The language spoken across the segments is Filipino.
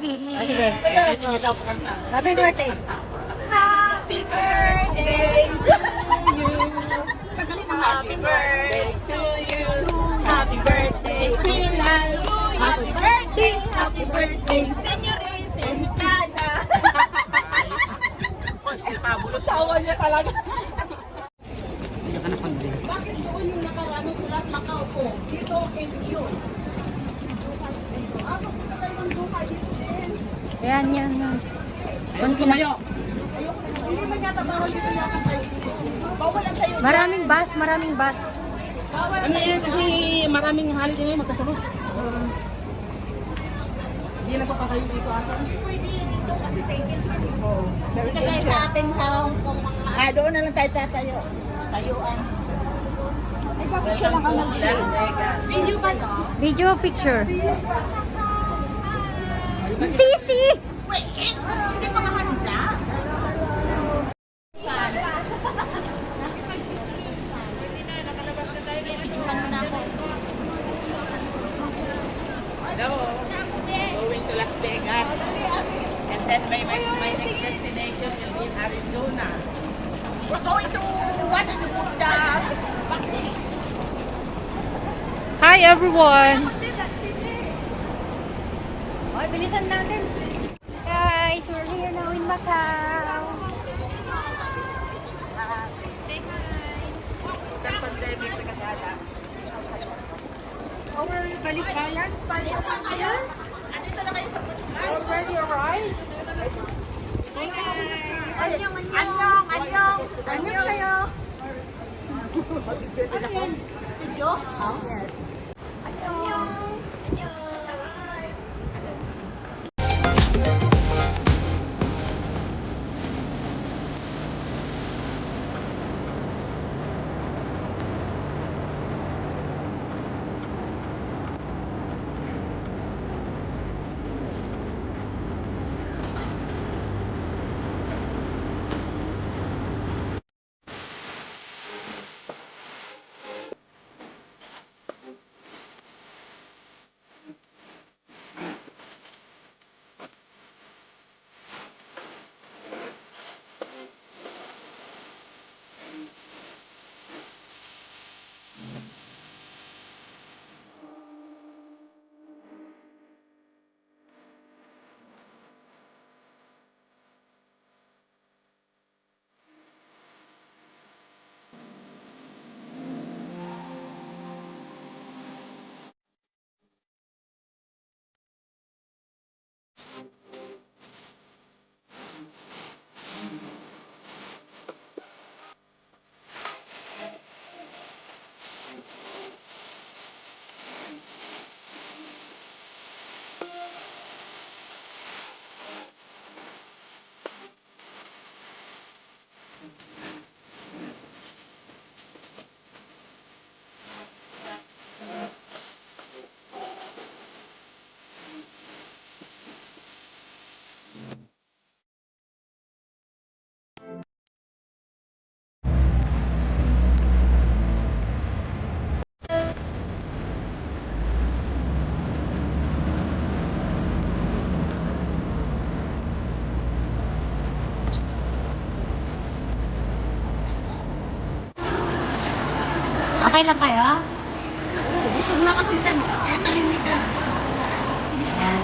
Sige. Happy birthday. Happy birthday to you. Happy birthday to you. Happy birthday, Kilan. Happy birthday, happy birthday, Senyorin, Sentada. Sawa niya talaga. Bakit doon yung nakarano sulat makaupo? Dito, yun. Pupunta tayo ng buka dito din. Yan, yan. Ayun kumayo. Hindi man yata bawal dito yata tayo. Bawal ang tayo. Maraming bus, maraming bus. Bawal Ano yan kasi maraming holiday ngayon magkasabot. Hindi na pa patayo dito ata. pwede dito kasi taken pa dito. Dito tayo sa atin sa Hong Kong mga... Doon na lang tayo tatayo. Tayuan. Ay, bakit siya lang ang Las Vegas. video ba to? Video picture. Sisi! Wait, hindi pa handa. Hello. Going to Las Vegas. And then my next destination will be in Arizona. We're going to watch the Buddha. Hi everyone! Ay, bilisan natin. Guys, we're here now in Macau. Sa pandemic na katala. Our balikbayan, Ayan, andito na kayo sa Buddha. already arrived. Hi guys! Anyong, anyong! Anyong! Anyong sa'yo! Ano yan? Video? Oh, yes. Okay na kayo? Busog na kasi sa Ayan,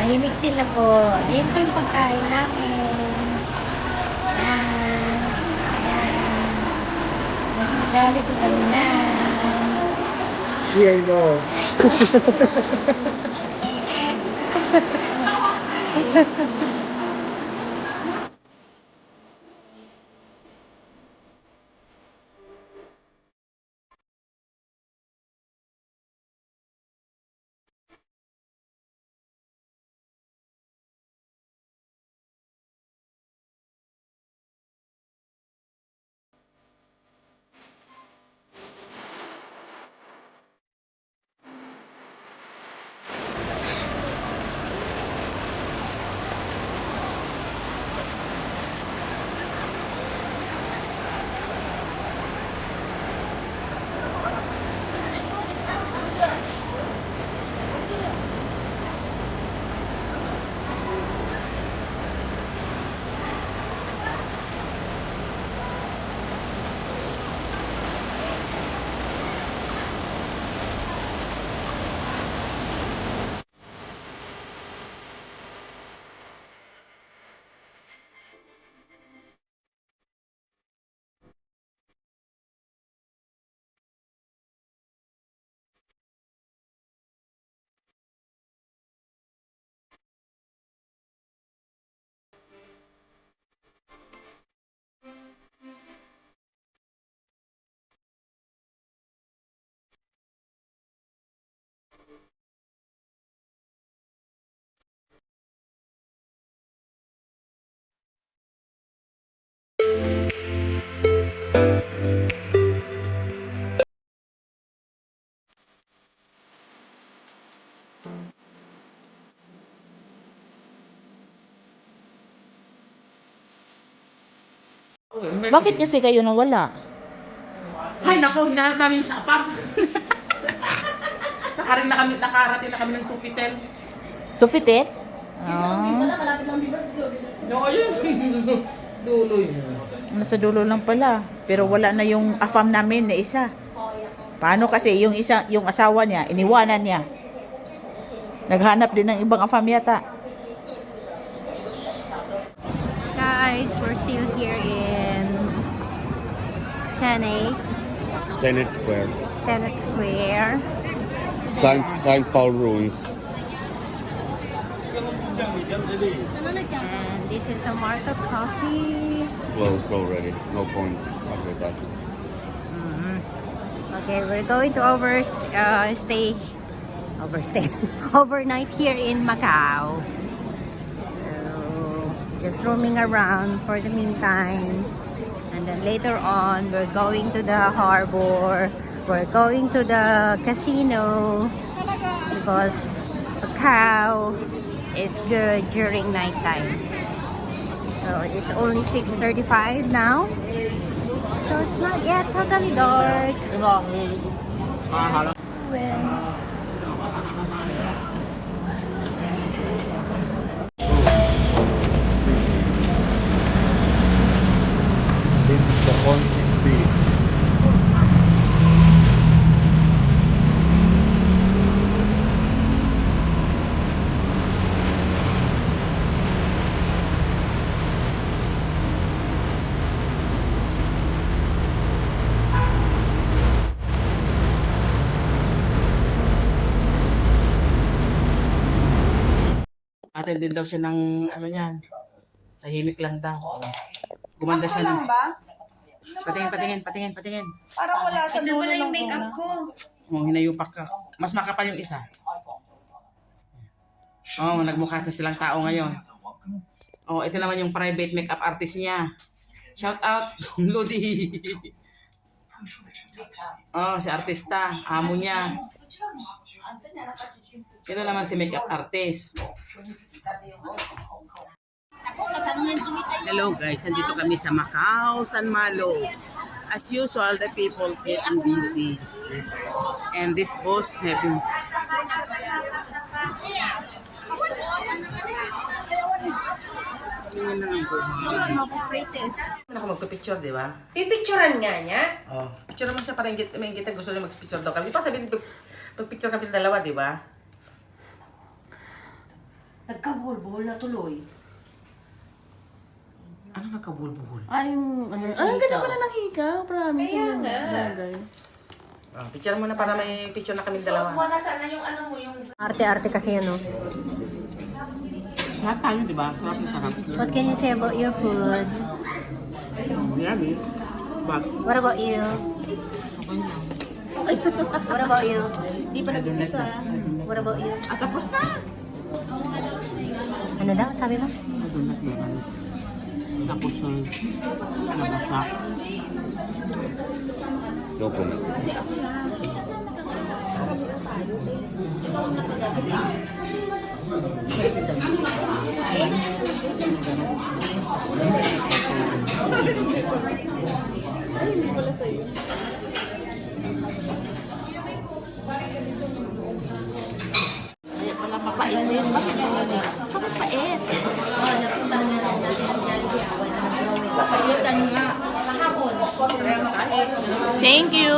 tahimik sila po. Ayan po yung pagkain namin. Ayan. Ayan. Magsali po kami na. Here you go. Bakit kasi kayo nawala? Ay, nako, hinahanap namin sa apam. Nakarating na kami ng Sofitel. Sofitel? Ah, No, ayun. Dulo yun. nasa dulo lang pala. Pero wala na yung afam namin na isa. Paano kasi yung isa, yung asawa niya, iniwanan niya. Naghanap din ng ibang afam yata. Guys, we're still here in Senate Senate Square. St. Paul ruins. And this is a market coffee. Closed already. No point advertising. Okay, we're going to overstay overnight here in Macau. So just roaming around for the meantime, and then later on we're going to the harbor. We're going to the casino because Macau is good during nighttime. So it's only 6:35 now. So it's not yet totally dark. Well, It's the only big. Atin din daw siya ng ano niyan. Tahimik lang daw. Gumanda siya ng... ba? Patingin. Parang wala sa dulo ng makeup ko. Oh, hinayupak ka. Mas makapal yung isa. Oh, nagmukha na silang tao ngayon. Oh, ito naman yung private makeup artist niya. Shout out, Lodi. Oh, si artista, amo niya. Ito naman si makeup artist. Hello guys, nandito kami sa Macau, San Malo. As usual, the people's getting busy. And this boss having... Ako magpipicture, di ba? pipicturean nga niya. Oh, picture naman siya para may ingit gusto niya mag-picture daw. Kasi pa sabihin, pag-picture kami dalawa, di ba? Nagkabuhol-buhol na tuloy. Ano nagkabuhol-buhol? Ay, yung ano. Ang ganda pala ng hikaw. Promise. Kaya nga. Oh, picture mo na para may picture na kami dalawa. Arte-arte kasi yan, no? Lahat tayo, di ba? Sarap na sarap. What can you say about your food? Yummy. But, What about you? What about you? Hindi pa nag-upisa. What about you? ah, tapos na! Ano daw? Sabi mo? Madunat na lang. Tapos, nabasa. No comment. Kaya pala mapait din. Bakit pait? Papaitan nga. Thank you.